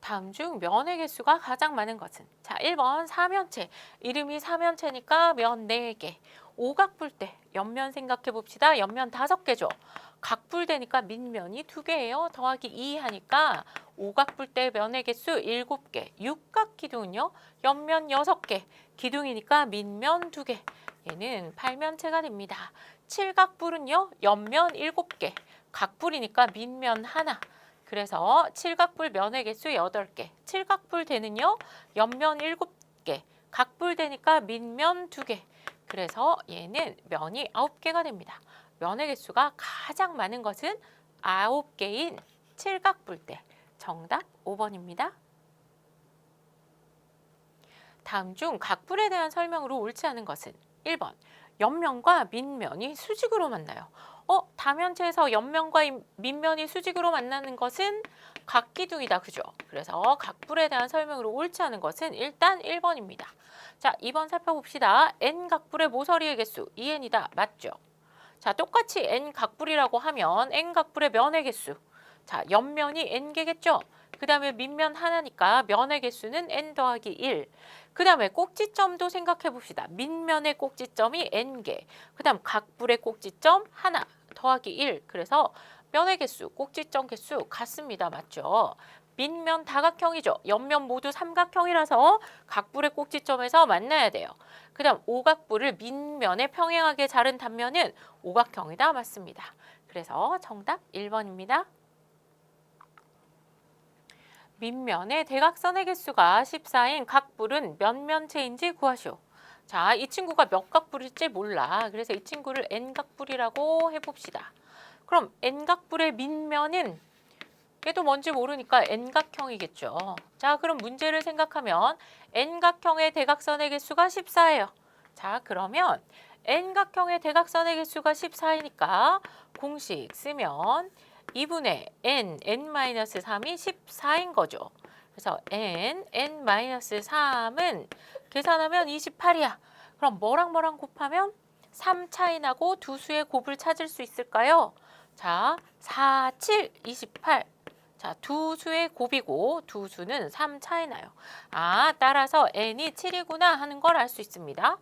다음 중 면의 개수가 가장 많은 것은? 자, 1번 사면체. 이름이 사면체니까 면 4개. 오각불대. 옆면 생각해 봅시다. 옆면 5개죠. 각불대니까 밑면이 2개예요. 더하기 2 하니까 오각불대 면의 개수 7개. 육각기둥은요. 옆면 6개. 기둥이니까 밑면 2개. 얘는 팔면체가 됩니다. 칠각불은요. 옆면 7개. 각불이니까 밑면 하나. 그래서 칠각불 면의 개수 8개. 칠각불대는요. 옆면 7개. 각불대니까 밑면 2개. 그래서 얘는 면이 9개가 됩니다. 면의 개수가 가장 많은 것은 9개인 칠각불대. 정답 5번입니다. 다음 중 각불에 대한 설명으로 옳지 않은 것은? 1번. 옆면과 밑면이 수직으로 만나요. 다면체에서 옆면과 밑면이 수직으로 만나는 것은 각기둥이다. 그죠? 그래서 각불에 대한 설명으로 옳지 않은 것은 일단 1번입니다. 자, 2번 살펴봅시다. n각불의 모서리의 개수 2n이다. 맞죠? 자, 똑같이 n각불이라고 하면 n각불의 면의 개수. 자, 옆면이 n개겠죠? 그 다음에 밑면 하나니까 면의 개수는 n 더하기 1. 그 다음에 꼭지점도 생각해 봅시다. 밑면의 꼭지점이 n개. 그 다음 각불의 꼭지점 하나 더하기 1. 그래서 면의 개수, 꼭지점 개수 같습니다. 맞죠? 밑면 다각형이죠. 옆면 모두 삼각형이라서 각불의 꼭지점에서 만나야 돼요. 그 다음 오각불을 밑면에 평행하게 자른 단면은 오각형이다. 맞습니다. 그래서 정답 1번입니다. 밑면의 대각선의 개수가 14인 각불은 몇 면체인지 구하시오. 자, 이 친구가 몇 각불일지 몰라. 그래서 이 친구를 n각불이라고 해봅시다. 그럼 n각불의 밑면은 얘도 뭔지 모르니까 n각형이겠죠. 자, 그럼 문제를 생각하면 n각형의 대각선의 개수가 14예요. 자, 그러면 n각형의 대각선의 개수가 14이니까 공식 쓰면 2분의 n-3이 14인 거죠. 그래서 n-3은 계산하면 28이야. 그럼 뭐랑 곱하면 3 차이 나고 두 수의 곱을 찾을 수 있을까요? 자, 4, 7, 28. 자, 두 수의 곱이고 두 수는 3 차이 나요. 아, 따라서 n이 7이구나 하는 걸 알 수 있습니다.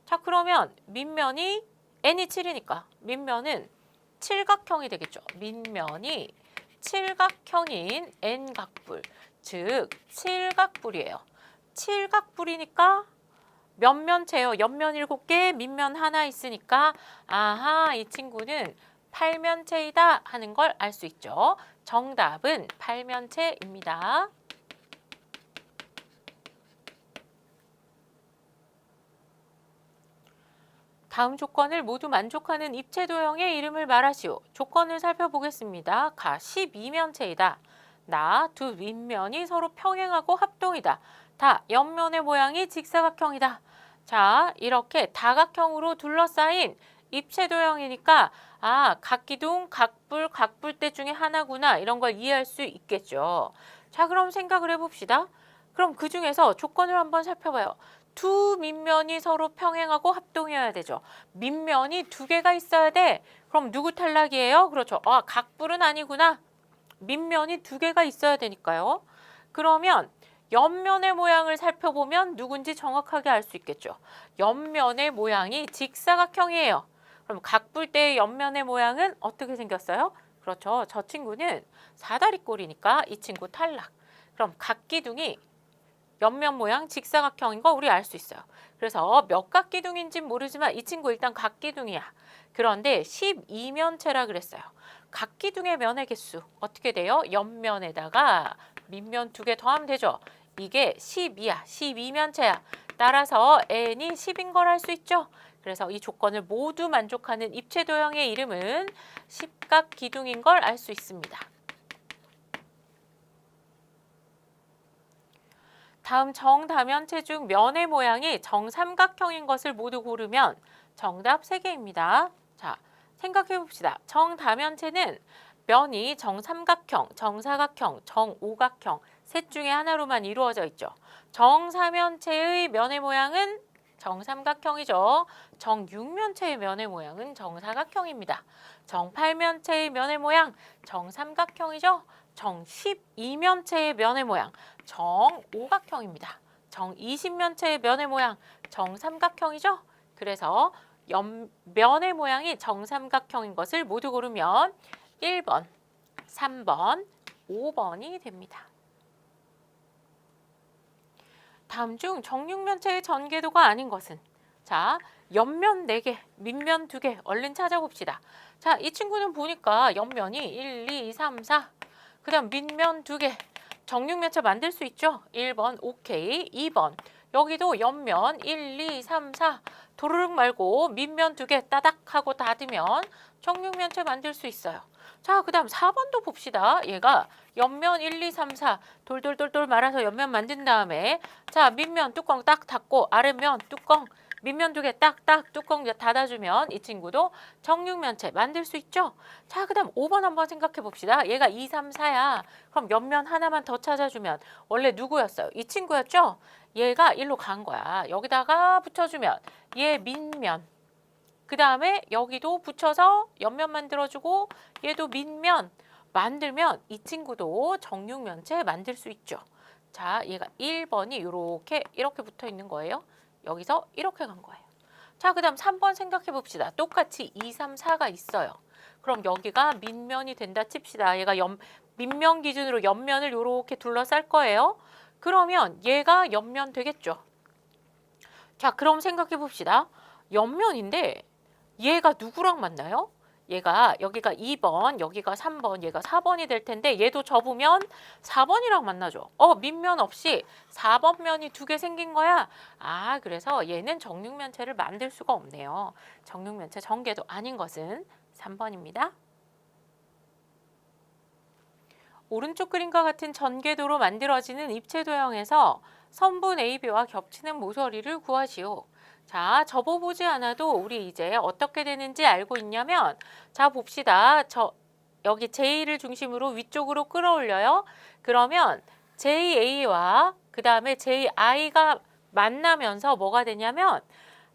자, 그러면 밑면이 n이 7이니까 밑면은 칠각형이 되겠죠. 밑면이 칠각형인 n각불, 즉 칠각불이에요. 칠각불이니까 몇 면체요? 옆면 7개, 밑면 하나 있으니까 아하, 이 친구는 팔면체이다 하는 걸 알 수 있죠. 정답은 팔면체입니다. 다음 조건을 모두 만족하는 입체 도형의 이름을 말하시오. 조건을 살펴보겠습니다. 가 12면체이다. 나 두 윗면이 서로 평행하고 합동이다. 다 옆면의 모양이 직사각형이다. 자, 이렇게 다각형으로 둘러싸인 입체 도형이니까 각기둥, 각불, 각불대 중에 하나구나 이런 걸 이해할 수 있겠죠. 자, 그럼 생각을 해봅시다. 그럼 그 중에서 조건을 한번 살펴봐요. 두 밑면이 서로 평행하고 합동이어야 되죠. 밑면이 2개가 있어야 돼. 그럼 누구 탈락이에요? 그렇죠. 각불은 아니구나. 밑면이 2개가 있어야 되니까요. 그러면 옆면의 모양을 살펴보면 누군지 정확하게 알 수 있겠죠. 옆면의 모양이 직사각형이에요. 그럼 각불대의 옆면의 모양은 어떻게 생겼어요? 그렇죠. 저 친구는 사다리꼴이니까 이 친구 탈락. 그럼 각기둥이 옆면 모양 직사각형인 거 우리 알 수 있어요. 그래서 몇 각기둥인지는 모르지만 이 친구 일단 각기둥이야. 그런데 12면체라 그랬어요. 각기둥의 면의 개수 어떻게 돼요? 옆면에다가 밑면 2개 더하면 되죠. 이게 12야. 12면체야. 따라서 n이 10인 걸 알 수 있죠. 그래서 이 조건을 모두 만족하는 입체 도형의 이름은 십각기둥인 걸 알 수 있습니다. 다음 정다면체 중 면의 모양이 정삼각형인 것을 모두 고르면 정답 3개입니다. 자, 생각해 봅시다. 정다면체는 면이 정삼각형, 정사각형, 정오각형 셋 중에 하나로만 이루어져 있죠. 정사면체의 면의 모양은 정삼각형이죠. 정육면체의 면의 모양은 정사각형입니다. 정팔면체의 면의 모양 정삼각형이죠. 정 12면체의 면의 모양 정오각형입니다. 정 20면체의 면의 모양 정삼각형이죠. 그래서 면의 모양이 정삼각형인 것을 모두 고르면 1번, 3번, 5번이 됩니다. 다음 중 정육면체의 전개도가 아닌 것은? 자, 옆면 4개, 밑면 2개 얼른 찾아봅시다. 자, 이 친구는 보니까 옆면이 1, 2, 3, 4. 그 다음 밑면 2개. 정육면체 만들 수 있죠? 1번 오케이. 2번 여기도 옆면 1, 2, 3, 4. 도르륵 말고 밑면 2개 따닥 하고 닫으면 정육면체 만들 수 있어요. 자, 그 다음 4번도 봅시다. 얘가 옆면 1, 2, 3, 4 돌돌돌돌 말아서 옆면 만든 다음에 자, 밑면 뚜껑 딱 닫고 아랫면 뚜껑 밑면 2개 딱딱 뚜껑 닫아주면 이 친구도 정육면체 만들 수 있죠. 자, 그 다음 5번 한번 생각해 봅시다. 얘가 2, 3, 4야. 그럼 옆면 하나만 더 찾아주면 원래 누구였어요? 이 친구였죠? 얘가 일로 간 거야. 여기다가 붙여주면 얘 밑면. 그 다음에 여기도 붙여서 옆면 만들어주고 얘도 밑면 만들면 이 친구도 정육면체 만들 수 있죠. 자, 얘가 1번이 이렇게 붙어 있는 거예요. 여기서 이렇게 간 거예요. 자, 그 다음 3번 생각해 봅시다. 똑같이 2, 3, 4가 있어요. 그럼 여기가 밑면이 된다 칩시다. 얘가 밑면 기준으로 옆면을 이렇게 둘러쌀 거예요. 그러면 얘가 옆면 되겠죠. 자, 그럼 생각해 봅시다. 옆면인데 얘가 누구랑 만나요? 얘가 여기가 2번, 여기가 3번, 얘가 4번이 될 텐데 얘도 접으면 4번이랑 만나죠. 밑면 없이 4번 면이 2개 생긴 거야. 아, 그래서 얘는 정육면체를 만들 수가 없네요. 정육면체 전개도 아닌 것은 3번입니다. 오른쪽 그림과 같은 전개도로 만들어지는 입체 도형에서 선분 AB와 겹치는 모서리를 구하시오. 자, 접어보지 않아도 우리 이제 어떻게 되는지 알고 있냐면 자, 봅시다. 여기 J를 중심으로 위쪽으로 끌어올려요. 그러면 JA와 그 다음에 JI가 만나면서 뭐가 되냐면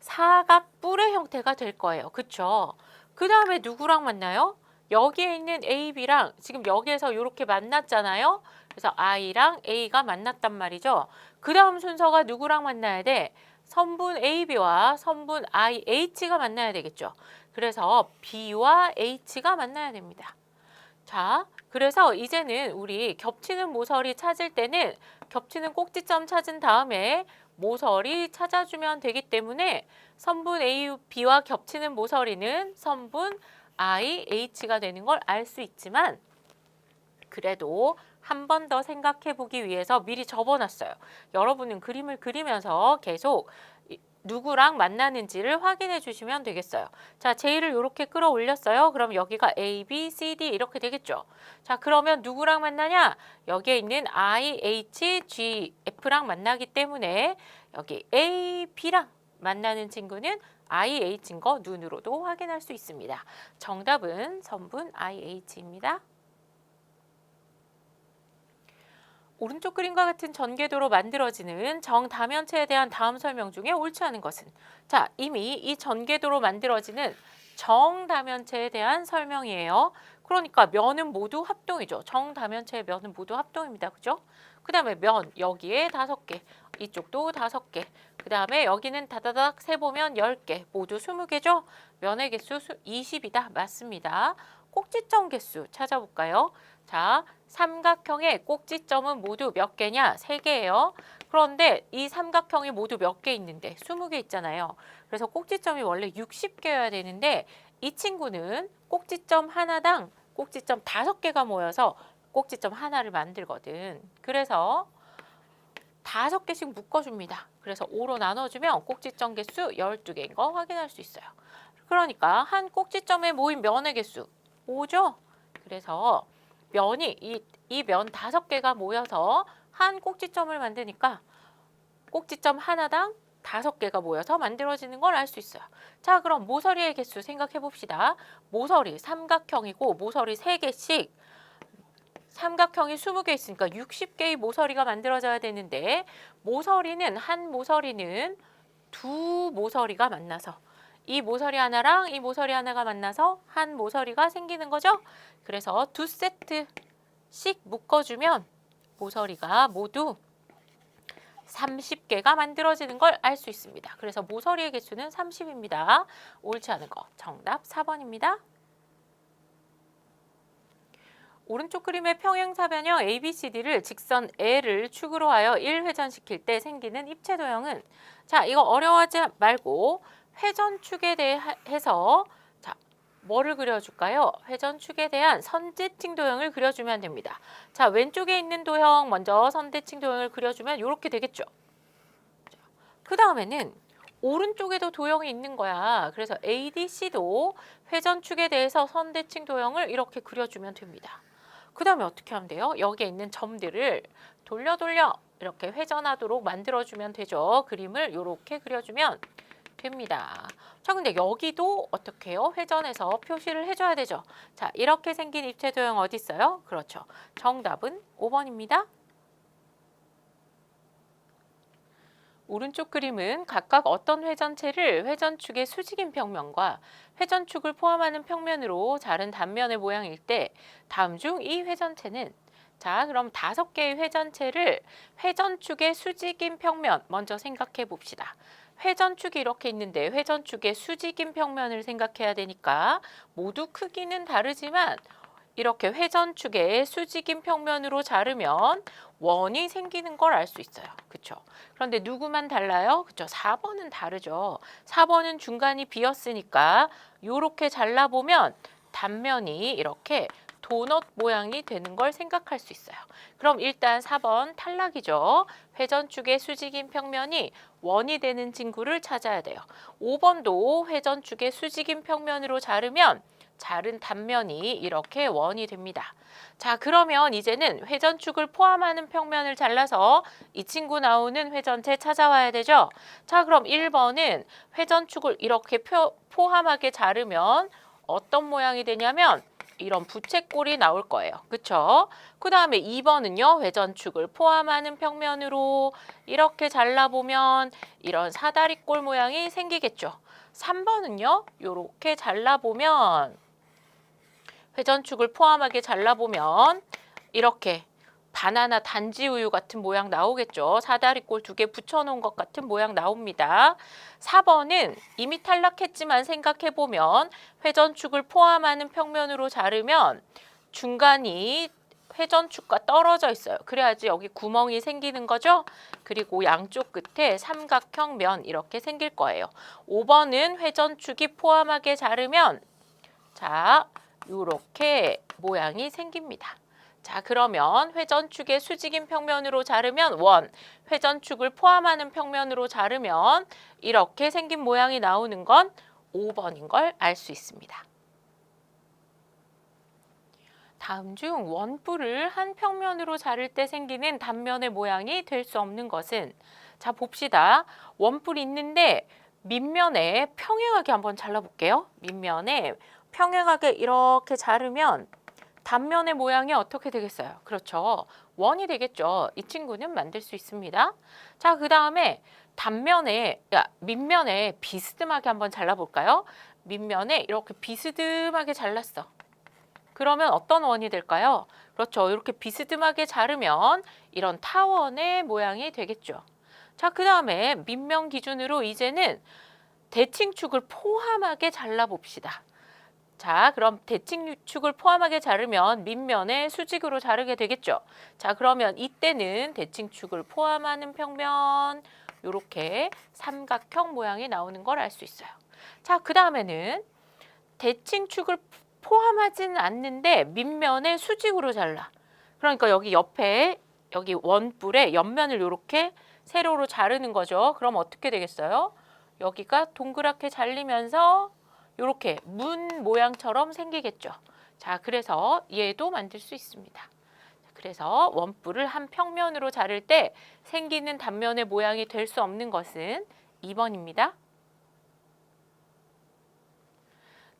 사각뿔의 형태가 될 거예요. 그쵸? 그 다음에 누구랑 만나요? 여기에 있는 AB랑 지금 여기에서 이렇게 만났잖아요. 그래서 I랑 A가 만났단 말이죠. 그 다음 순서가 누구랑 만나야 돼? 선분 AB와 선분 IH가 만나야 되겠죠. 그래서 B와 H가 만나야 됩니다. 자, 그래서 이제는 우리 겹치는 모서리 찾을 때는 겹치는 꼭지점 찾은 다음에 모서리 찾아주면 되기 때문에 선분 A, B와 겹치는 모서리는 선분 IH가 되는 걸 알 수 있지만 그래도 한 번 더 생각해 보기 위해서 미리 접어놨어요. 여러분은 그림을 그리면서 계속 누구랑 만나는지를 확인해 주시면 되겠어요. 자, J를 이렇게 끌어올렸어요. 그럼 여기가 A, B, C, D 이렇게 되겠죠. 자, 그러면 누구랑 만나냐? 여기에 있는 I, H, G, F랑 만나기 때문에 여기 A, B랑 만나는 친구는 IH인 거 눈으로도 확인할 수 있습니다. 정답은 선분 IH입니다. 오른쪽 그림과 같은 전개도로 만들어지는 정다면체에 대한 다음 설명 중에 옳지 않은 것은? 자, 이미 이 전개도로 만들어지는 정다면체에 대한 설명이에요. 그러니까 면은 모두 합동이죠. 정다면체의 면은 모두 합동입니다. 그죠? 그 다음에 면 여기에 5개, 이쪽도 5개. 그 다음에 여기는 다다닥 세보면 10개, 모두 20개죠? 면의 개수 20이다. 맞습니다. 꼭지점 개수 찾아볼까요? 자, 삼각형의 꼭지점은 모두 몇 개냐? 3개예요. 그런데 이 삼각형이 모두 몇 개 있는데 20개 있잖아요. 그래서 꼭지점이 원래 60개여야 되는데 이 친구는 꼭지점 하나당 꼭지점 5개가 모여서 꼭지점 하나를 만들거든. 그래서 5개씩 묶어줍니다. 그래서 5로 나눠주면 꼭지점 개수 12개인 거 확인할 수 있어요. 그러니까 한 꼭지점에 모인 면의 개수 5죠? 그래서 면이 이 면 5개가 모여서 한 꼭지점을 만드니까 꼭지점 하나당 5개가 모여서 만들어지는 걸 알 수 있어요. 자, 그럼 모서리의 개수 생각해 봅시다. 모서리 삼각형이고 모서리 3개씩 삼각형이 20개 있으니까 60개의 모서리가 만들어져야 되는데 한 모서리는 두 모서리가 만나서 이 모서리 하나랑 이 모서리 하나가 만나서 한 모서리가 생기는 거죠. 그래서 2세트씩 씩 묶어주면 모서리가 모두 30개가 만들어지는 걸 알 수 있습니다. 그래서 모서리의 개수는 30입니다. 옳지 않은 거 정답 4번입니다. 오른쪽 그림의 평행사변형 ABCD를 직선 L을 축으로 하여 1회전시킬 때 생기는 입체 도형은, 자, 이거 어려워하지 말고 회전축에 대해서 자, 뭐를 그려줄까요? 회전축에 대한 선대칭 도형을 그려주면 됩니다. 자, 왼쪽에 있는 도형 먼저 선대칭 도형을 그려주면 이렇게 되겠죠. 그 다음에는 오른쪽에도 도형이 있는 거야. 그래서 ADC도 회전축에 대해서 선대칭 도형을 이렇게 그려주면 됩니다. 그 다음에 어떻게 하면 돼요? 여기에 있는 점들을 돌려 이렇게 회전하도록 만들어주면 되죠. 그림을 이렇게 그려주면 됩니다. 자, 근데 여기도 어떻게 해요? 회전해서 표시를 해줘야 되죠. 자, 이렇게 생긴 입체 도형 어디 있어요? 그렇죠. 정답은 5번입니다. 오른쪽 그림은 각각 어떤 회전체를 회전축의 수직인 평면과 회전축을 포함하는 평면으로 자른 단면의 모양일 때 다음 중 이 회전체는, 자, 그럼 5개의 회전체를 회전축의 수직인 평면 먼저 생각해 봅시다. 회전축이 이렇게 있는데 회전축의 수직인 평면을 생각해야 되니까 모두 크기는 다르지만 이렇게 회전축의 수직인 평면으로 자르면 원이 생기는 걸 알 수 있어요. 그렇죠? 그런데 누구만 달라요? 그렇죠? 4번은 다르죠. 4번은 중간이 비었으니까 이렇게 잘라보면 단면이 이렇게 도넛 모양이 되는 걸 생각할 수 있어요. 그럼 일단 4번 탈락이죠. 회전축의 수직인 평면이 원이 되는 친구를 찾아야 돼요. 5번도 회전축의 수직인 평면으로 자르면 자른 단면이 이렇게 원이 됩니다. 자, 그러면 이제는 회전축을 포함하는 평면을 잘라서 이 친구 나오는 회전체 찾아와야 되죠. 자, 그럼 1번은 회전축을 이렇게 포함하게 자르면 어떤 모양이 되냐면 이런 부채꼴이 나올 거예요. 그쵸? 그 다음에 2번은요. 회전축을 포함하는 평면으로 이렇게 잘라보면 이런 사다리꼴 모양이 생기겠죠. 3번은요. 이렇게 잘라보면 회전축을 포함하게 잘라보면 이렇게 바나나 단지 우유 같은 모양 나오겠죠. 사다리꼴 2개 붙여놓은 것 같은 모양 나옵니다. 4번은 이미 탈락했지만 생각해보면 회전축을 포함하는 평면으로 자르면 중간이 회전축과 떨어져 있어요. 그래야지 여기 구멍이 생기는 거죠. 그리고 양쪽 끝에 삼각형 면 이렇게 생길 거예요. 5번은 회전축이 포함하게 자르면, 자, 이렇게 모양이 생깁니다. 자, 그러면 회전축의 수직인 평면으로 자르면 원, 회전축을 포함하는 평면으로 자르면 이렇게 생긴 모양이 나오는 건 5번인 걸 알 수 있습니다. 다음 중 원뿔을 한 평면으로 자를 때 생기는 단면의 모양이 될 수 없는 것은, 자, 봅시다. 원뿔이 있는데 밑면에 평행하게 한번 잘라볼게요. 밑면에 평행하게 이렇게 자르면 단면의 모양이 어떻게 되겠어요? 그렇죠. 원이 되겠죠. 이 친구는 만들 수 있습니다. 자, 그 다음에 밑면에 비스듬하게 한번 잘라볼까요? 밑면에 이렇게 비스듬하게 잘랐어. 그러면 어떤 원이 될까요? 그렇죠. 이렇게 비스듬하게 자르면 이런 타원의 모양이 되겠죠. 자, 그 다음에 밑면 기준으로 이제는 대칭축을 포함하게 잘라봅시다. 자, 그럼 대칭축을 포함하게 자르면 밑면에 수직으로 자르게 되겠죠. 자, 그러면 이때는 대칭축을 포함하는 평면, 이렇게 삼각형 모양이 나오는 걸 알 수 있어요. 자, 그 다음에는 대칭축을 포함하지는 않는데 밑면에 수직으로 잘라. 그러니까 여기 옆에 여기 원뿔에 옆면을 이렇게 세로로 자르는 거죠. 그럼 어떻게 되겠어요? 여기가 동그랗게 잘리면서 이렇게 문 모양처럼 생기겠죠. 자, 그래서 얘도 만들 수 있습니다. 그래서 원뿔을 한 평면으로 자를 때 생기는 단면의 모양이 될 수 없는 것은 2번입니다.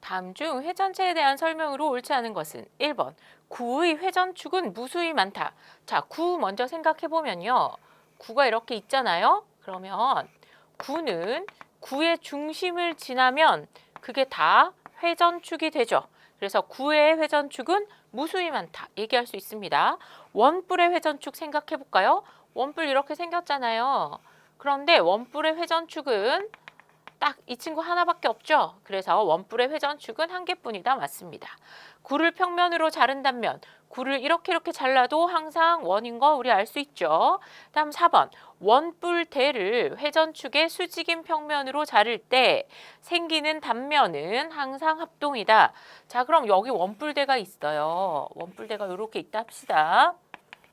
다음 중 회전체에 대한 설명으로 옳지 않은 것은 1번. 구의 회전축은 무수히 많다. 자, 구 먼저 생각해 보면요. 구가 이렇게 있잖아요. 그러면 구는 구의 중심을 지나면 그게 다 회전축이 되죠. 그래서 구의 회전축은 무수히 많다 얘기할 수 있습니다. 원뿔의 회전축 생각해 볼까요? 원뿔 이렇게 생겼잖아요. 그런데 원뿔의 회전축은 딱 이 친구 하나밖에 없죠. 그래서 원뿔의 회전축은 한 개뿐이다. 맞습니다. 굴을 평면으로 자른다면 굴을 이렇게 잘라도 항상 원인 거 우리 알 수 있죠. 다음 4번. 원뿔대를 회전축의 수직인 평면으로 자를 때 생기는 단면은 항상 합동이다. 자, 그럼 여기 원뿔대가 있어요. 원뿔대가 이렇게 있다 합시다.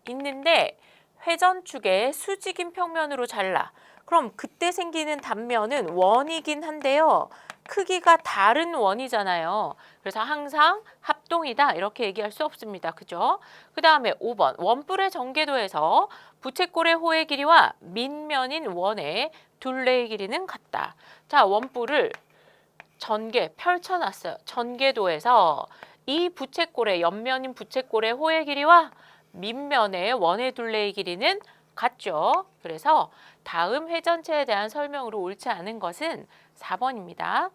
있는데 회전축의 수직인 평면으로 잘라. 그럼 그때 생기는 단면은 원이긴 한데요. 크기가 다른 원이잖아요. 그래서 항상 합동이다 이렇게 얘기할 수 없습니다. 그죠? 그 다음에 5번 원뿔의 전개도에서 부채꼴의 호의 길이와 밑면인 원의 둘레의 길이는 같다. 자, 원뿔을 전개 펼쳐놨어요. 전개도에서 이 부채꼴의 옆면인 부채꼴의 호의 길이와 밑면의 원의 둘레의 길이는 같죠. 그래서 다음 회전체에 대한 설명으로 옳지 않은 것은 4번입니다.